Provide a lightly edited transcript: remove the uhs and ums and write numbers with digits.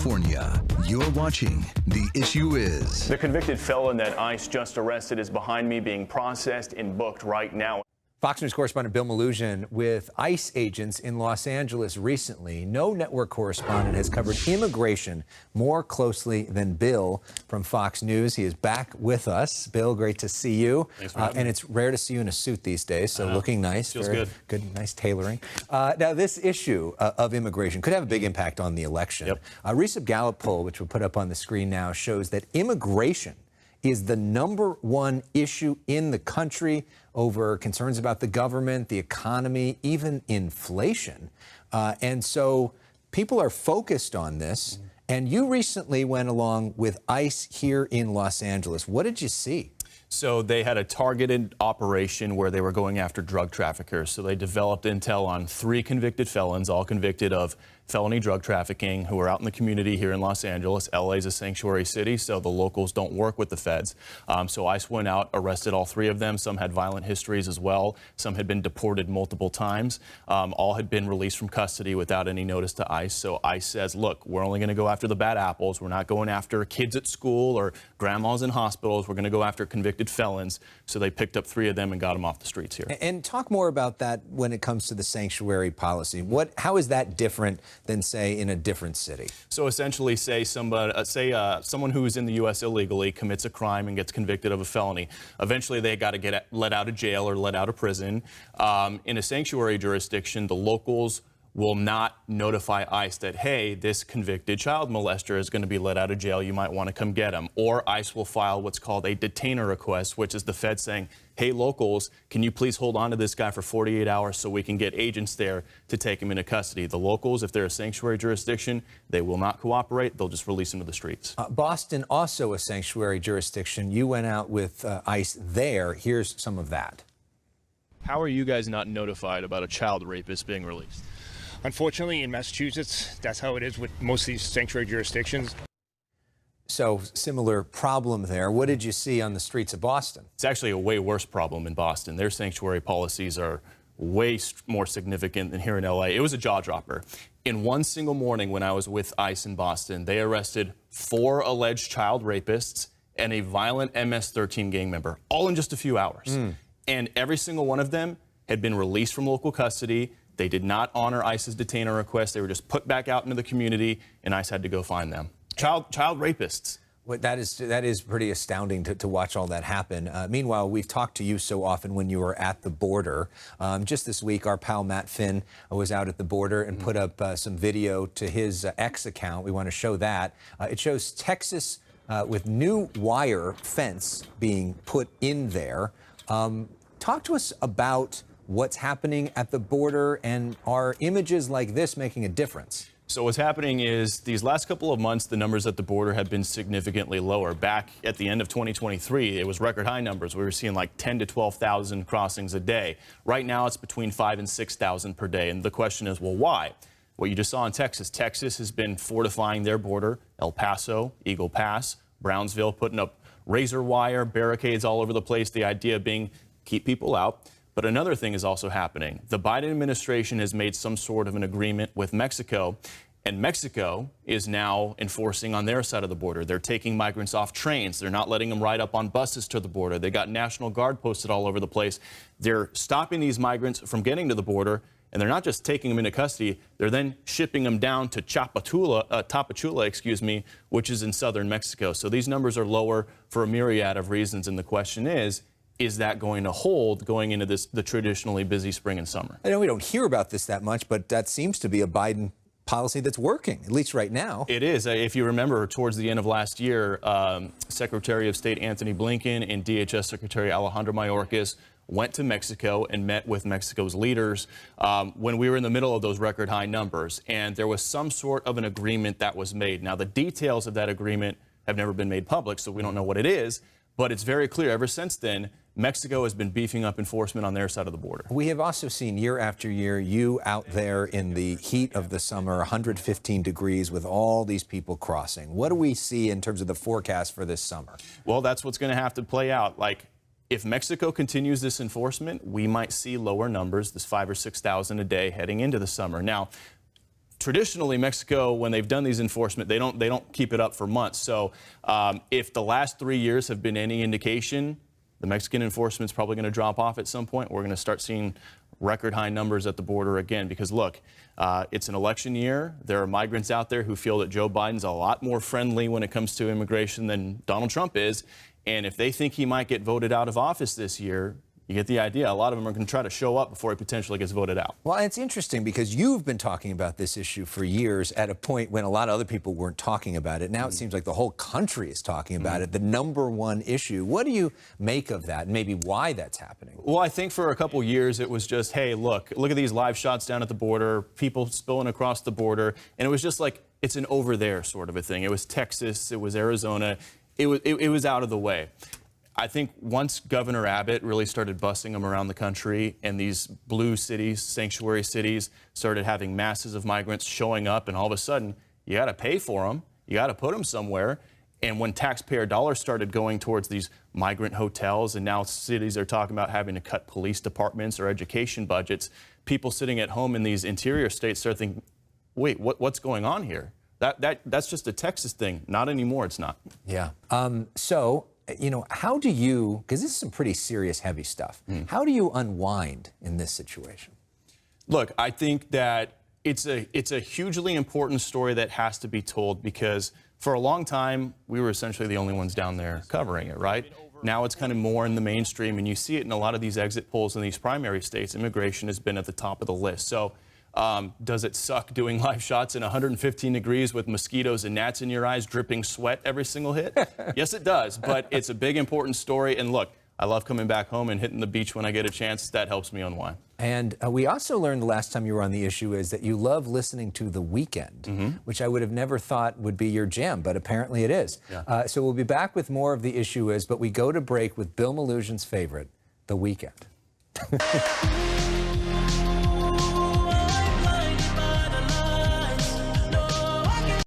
California. You're watching The Issue Is. The convicted felon that ICE just arrested is behind me, being processed and booked right now. Fox News correspondent Bill Melugin with ICE agents in Los Angeles recently. No network correspondent has covered immigration more closely than Bill from Fox News. He is back with us. Bill, great to see you. Thanks for having me. And it's rare to see you in a suit these days, so looking nice. Feels very good. Nice tailoring. Now, this issue of immigration could have a big impact on the election. Yep. A recent Gallup poll, which we'll put up on the screen now, shows that immigration is the #1 issue in the country over concerns about the government, the economy, even inflation. And so people are focused on this. And you recently went along with ICE here in Los Angeles. What did you see? So they had a targeted operation where they were going after drug traffickers. So they developed intel on 3 convicted felons, all convicted of felony drug trafficking, who are out in the community here in Los Angeles. LA is a sanctuary city, so the locals don't work with the feds. So ICE went out, arrested all 3 of them. Some had violent histories as well. Some had been deported multiple times. All had been released from custody without any notice to ICE. So ICE says, look, we're only going to go after the bad apples. We're not going after kids at school or grandmas in hospitals. We're going to go after convicted felons. So they picked up 3 of them and got them off the streets here. And talk more about that when it comes to the sanctuary policy. How is that different than, say, in a different city? So essentially, say someone who's in the U.S. illegally commits a crime and gets convicted of a felony. Eventually, they got to get let out of jail or let out of prison. In a sanctuary jurisdiction, the locals will not notify ICE that, hey, this convicted child molester is going to be let out of jail. You might want to come get him. Or ICE will file what's called a detainer request, which is the Fed saying, hey, locals, can you please hold on to this guy for 48 hours so we can get agents there to take him into custody? The locals, if they're a sanctuary jurisdiction, they will not cooperate. They'll just release him to the streets. Boston, also a sanctuary jurisdiction. You went out with ICE there. Here's some of that. How are you guys not notified about a child rapist being released? Unfortunately, in Massachusetts, that's how it is with most of these sanctuary jurisdictions. So, similar problem there. What did you see on the streets of Boston? It's actually a way worse problem in Boston. Their sanctuary policies are way more significant than here in LA. It was a jaw dropper. In one single morning when I was with ICE in Boston, they arrested 4 alleged child rapists and a violent MS-13 gang member, all in just a few hours. And every single one of them had been released from local custody. They did not honor ICE's detainer request. They were just put back out into the community, and ICE had to go find them. Child rapists. Well, that is pretty astounding to watch all that happen. Meanwhile, we've talked to you so often when you were at the border. Just this week, our pal Matt Finn was out at the border and put up some video to his X account. We want to show that. It shows Texas with new wire fence being put in there. Talk to us about what's happening at the border, and are images like this making a difference? So what's happening is these last couple of months, the numbers at the border have been significantly lower. Back at the end of 2023, it was record high numbers. We were seeing like 10 to 12,000 crossings a day. Right now, it's between 5,000 and 6,000 per day. And the question is, well, why? What you just saw in Texas. Texas has been fortifying their border. El Paso, Eagle Pass, Brownsville, putting up razor wire, barricades all over the place. The idea being keep people out. But another thing is also happening. The Biden administration has made some sort of an agreement with Mexico, and Mexico is now enforcing on their side of the border. They're taking migrants off trains. They're not letting them ride up on buses to the border. They got National Guard posted all over the place. They're stopping these migrants from getting to the border, and they're not just taking them into custody. They're then shipping them down to Tapachula, which is in southern Mexico. So these numbers are lower for a myriad of reasons, and the question is that going to hold going into the traditionally busy spring and summer? I know we don't hear about this that much, but that seems to be a Biden policy that's working, at least right now. It is. If you remember, towards the end of last year, Secretary of State Anthony Blinken and DHS Secretary Alejandro Mayorkas went to Mexico and met with Mexico's leaders when we were in the middle of those record high numbers. And there was some sort of an agreement that was made. Now, the details of that agreement have never been made public, so we don't know what it is. But it's very clear ever since then, Mexico has been beefing up enforcement on their side of the border. We have also seen year after year you out there in the heat of the summer, 115 degrees with all these people crossing. What do we see in terms of the forecast for this summer? Well, that's what's going to have to play out. Like, if Mexico continues this enforcement, we might see lower numbers, this 5,000 or 6,000 a day heading into the summer. Now, traditionally, Mexico, when they've done these enforcement, they don't keep it up for months. So if the last 3 years have been any indication, the Mexican enforcement is probably going to drop off at some point. We're going to start seeing record high numbers at the border again because, look, it's an election year. There are migrants out there who feel that Joe Biden's a lot more friendly when it comes to immigration than Donald Trump is. And if they think he might get voted out of office this year, you get the idea. A lot of them are going to try to show up before he potentially gets voted out. Well, it's interesting because you've been talking about this issue for years at a point when a lot of other people weren't talking about it. Now it seems like the whole country is talking about it, the #1 issue. What do you make of that and maybe why that's happening? Well, I think for a couple years it was just, hey, look at these live shots down at the border, people spilling across the border. And it was just like, it's an over there sort of a thing. It was Texas, it was Arizona. It was out of the way. I think once Governor Abbott really started busing them around the country and these blue cities, sanctuary cities, started having masses of migrants showing up, and all of a sudden, you got to pay for them, you got to put them somewhere. And when taxpayer dollars started going towards these migrant hotels, and now cities are talking about having to cut police departments or education budgets, people sitting at home in these interior states start thinking, wait, what's going on here? That's just a Texas thing. Not anymore, it's not. Yeah. So, you know, how do you, because this is some pretty serious, heavy stuff, how do you unwind in this situation? Look, I think that it's a hugely important story that has to be told because for a long time, we were essentially the only ones down there covering it, right? Now it's kind of more in the mainstream, and you see it in a lot of these exit polls in these primary states. Immigration has been at the top of the list. So does it suck doing live shots in 115 degrees with mosquitoes and gnats in your eyes, dripping sweat every single hit? Yes, it does, but it's a big, important story. And look, I love coming back home and hitting the beach when I get a chance. That helps me unwind. And we also learned the last time you were on the issue is that you love listening to The Weeknd, which I would have never thought would be your jam, but apparently it is. Yeah. So we'll be back with more of The Issue Is, but we go to break with Bill Melugin's favorite, The Weeknd.